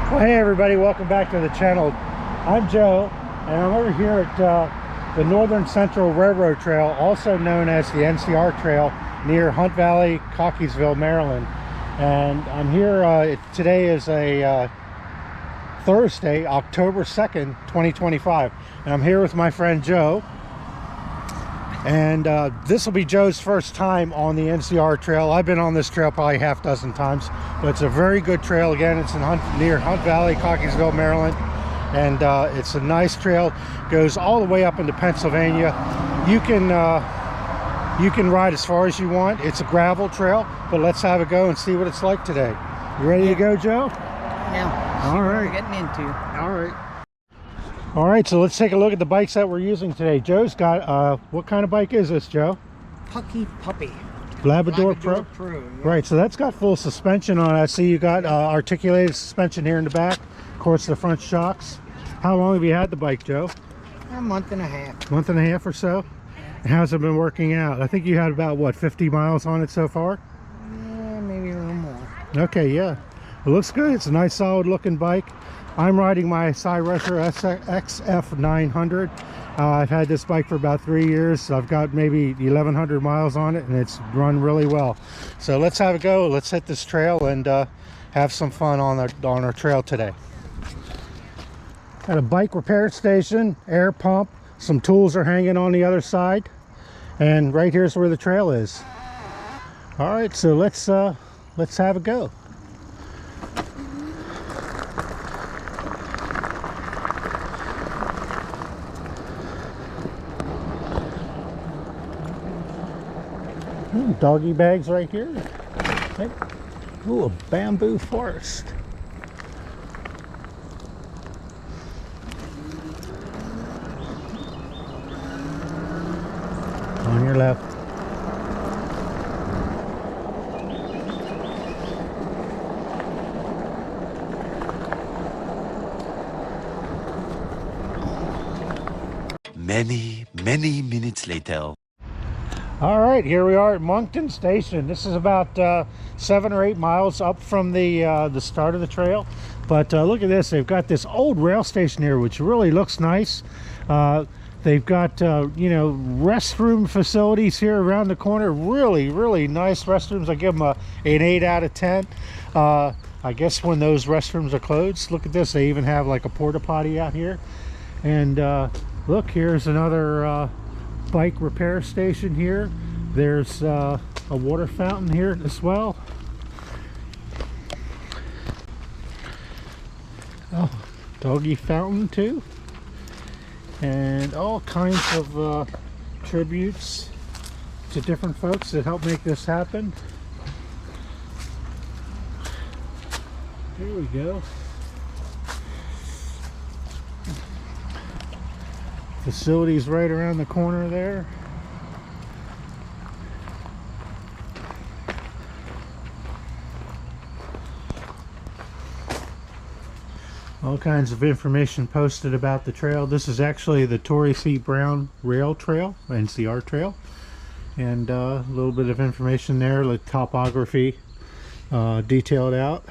Well, hey everybody, welcome back to the channel. I'm Joe, and I'm over here at the Northern Central Railroad Trail, also known as the NCR Trail, near Hunt Valley, Cockeysville, Maryland. And I'm here, today is a Thursday, October 2nd, 2025. And I'm here with my friend Joe. And this will be Joe's first time on the NCR Trail. I've been on this trail probably half dozen times, but it's a very good trail. Again, it's in near Hunt Valley, Cockeysville, Maryland, and it's a nice trail. Goes all the way up into Pennsylvania. You can ride as far as you want. It's a gravel trail, but let's have a go and see what it's like today. You ready to go, Joe? Yeah. All right. What we're getting into. All right. All right, so let's take a look at the bikes that we're using today. Joe's got, what kind of bike is this, Joe? Puckipuppy Labrador Pro? Yeah. Right, so that's got full suspension on it. I see you got articulated suspension here in the back. Of course, the front shocks. How long have you had the bike, Joe? A month and a half. Month and a half or so? How's it been working out? I think you had about, what, 50 miles on it so far? Yeah, maybe a little more. Okay, yeah. It looks good. It's a nice, solid looking bike. I'm riding my Cyrusher XF 900. I've had this bike for about 3 years. I've got maybe 1,100 miles on it, and it's run really well. So let's have a go. Let's hit this trail and have some fun on our trail today. Got a bike repair station, air pump. Some tools are hanging on the other side, and right here's where the trail is. All right, so let's have a go. Doggy bags right here. Ooh, a bamboo forest. On your left. Many minutes later. All right, here we are at Moncton Station. This is about 7 or 8 miles up from the start of the trail. But look at this. They've got this old rail station here, which really looks nice. They've got, you know, restroom facilities here around the corner. Really nice restrooms. I give them an 8 out of 10. I guess when those restrooms are closed. Look at this. They even have like a porta potty out here. And look, here's another bike repair station here. There's a water fountain here as well. Oh, doggy fountain too. And all kinds of tributes to different folks that helped make this happen. Here we go. Facilities right around the corner there. All kinds of information posted about the trail. This is actually the Torrey C. Brown Rail Trail, NCR Trail. And a little bit of information there, like topography detailed out.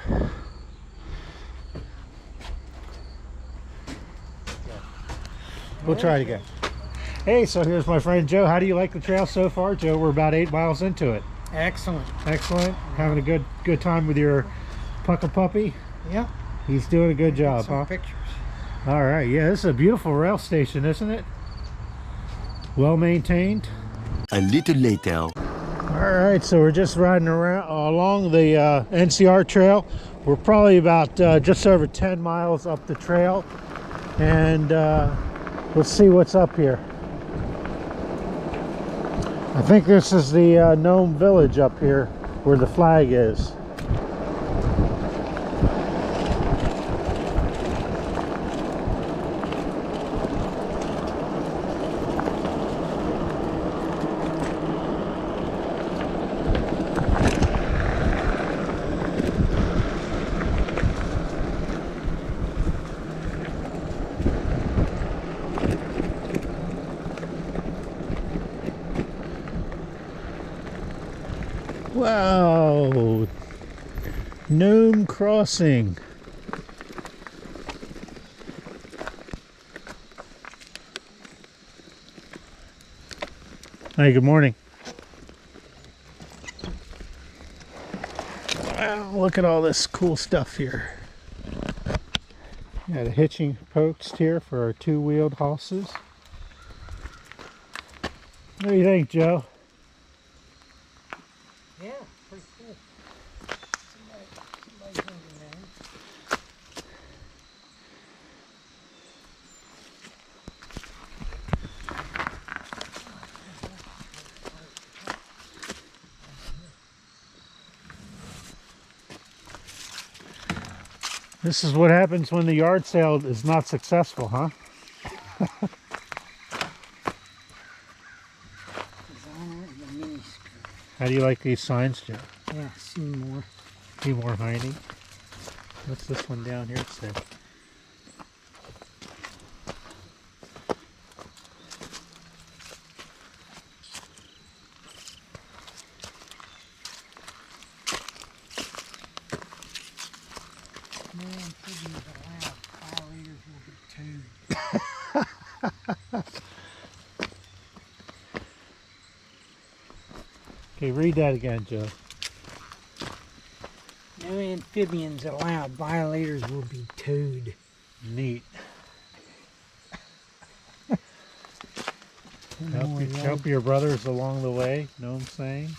We'll try it again. Hey, so here's my friend Joe. How do you like the trail so far, Joe? We're about 8 miles into it. Excellent. Excellent. Having a good time with your Puckipuppy? Yeah. He's doing a good job, Some huh? pictures. All right. Yeah, this is a beautiful rail station, isn't it? Well maintained. A little later. All right, so we're just riding around along the NCR Trail. We're probably about just over 10 miles up the trail, and let's see what's up here. I think this is the Gnome village up here where the flag is. Wow, Gnome crossing. Hey, good morning. Wow, look at all this cool stuff here. Got a hitching post here for our two-wheeled horses. What do you think, Joe? Yeah, pretty cool. Somebody's in there. This is what happens when the yard sale is not successful, huh? Designer and the mini skirt. How do you like these signs, Joe? Yeah, Seymour. Seymour Heine. What's this one down here say? No amphibians allowed. Violators will be towed. Okay, read that again, Joe. No amphibians allowed. Violators will be towed. Neat. More Help your brothers along the way, know what I'm saying?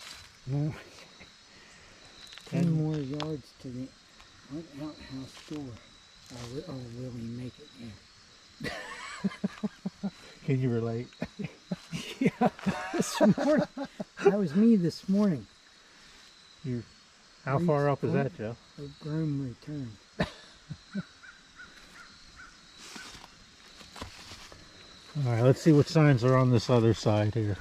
More, 10 And- more yards to the outhouse door. Oh, will he make it? Yeah. Can you relate? Yeah. This morning. That was me this morning. How far up is that, Joe? The groom returned. All right, let's see what signs are on this other side here.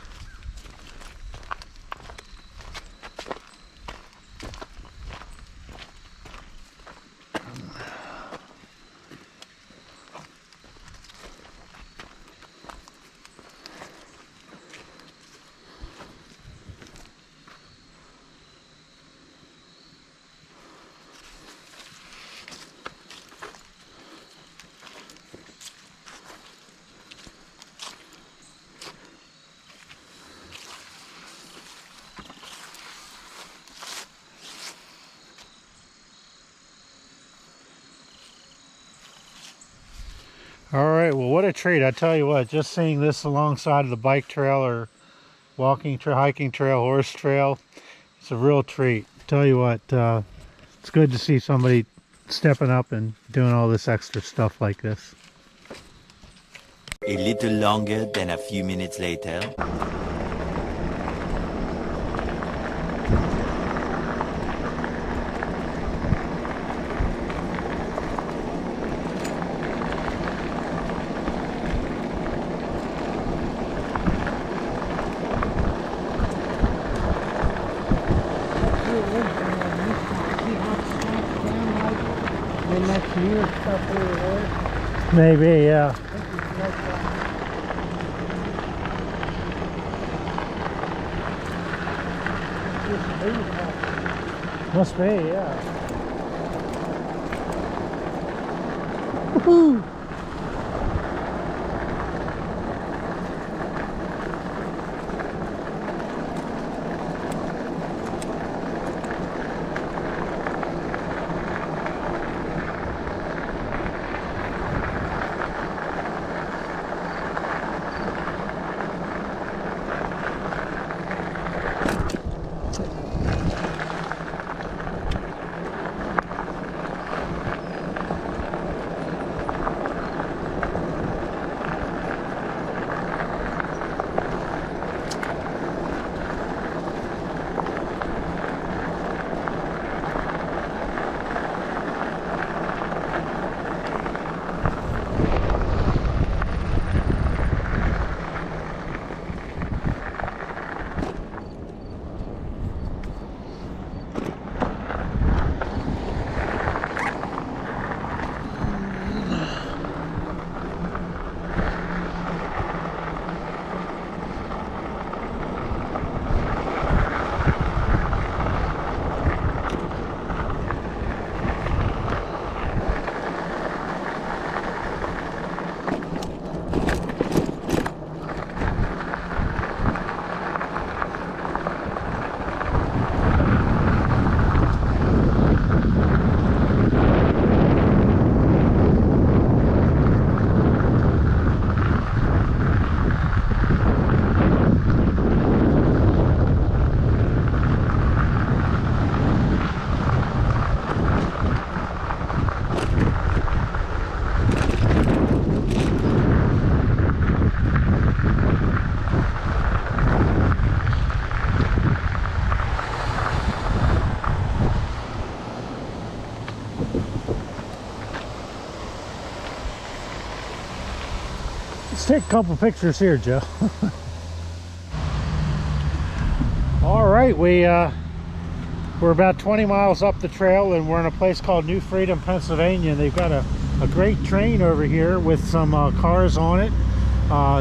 All right, well, what a treat. I tell you what, just seeing this alongside of the bike trail or walking trail, hiking trail, horse trail, it's a real treat. Tell you what, it's good to see somebody stepping up and doing all this extra stuff like this. A little longer than a few minutes later. The next year, stuff over there. Maybe, yeah. I think it's like that. Must be, yeah. Woohoo! Let's take a couple pictures here, Joe. All right, we're about 20 miles up the trail, and we're in a place called New Freedom, Pennsylvania. And they've got a great train over here with some cars on it.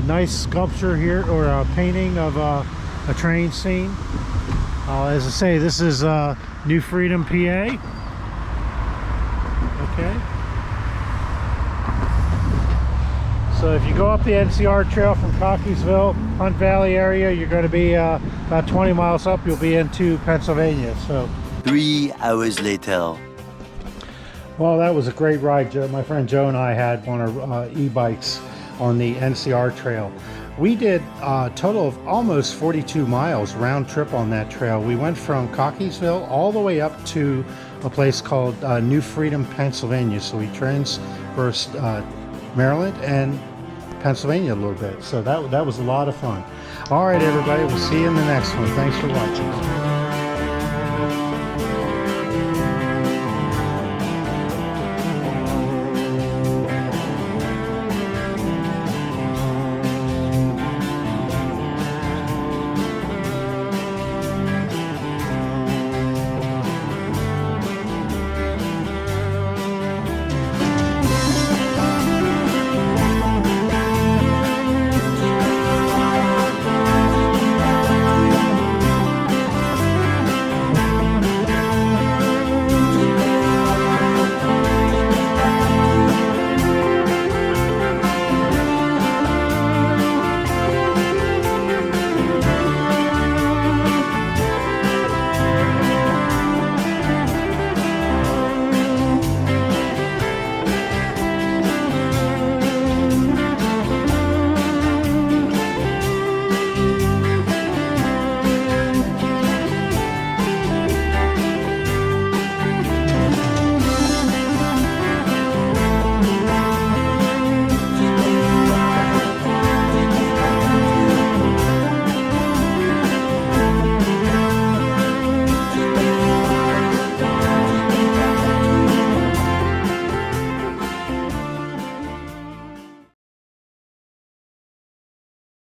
Nice sculpture here, or a painting of a train scene. As I say, this is New Freedom, PA. Okay. So if you go up the NCR trail from Cockeysville, Hunt Valley area, you're going to be about 20 miles up, you'll be into Pennsylvania. So 3 hours later. well, that was a great ride. Joe, my friend Joe and I had on our e-bikes on the NCR trail. We did a total of almost 42 miles round trip on that trail. We went from Cockeysville all the way up to a place called New Freedom, Pennsylvania. So we traversed Maryland and Pennsylvania a little bit. So that was a lot of fun. All right, everybody, we'll see you in the next one. Thanks for watching.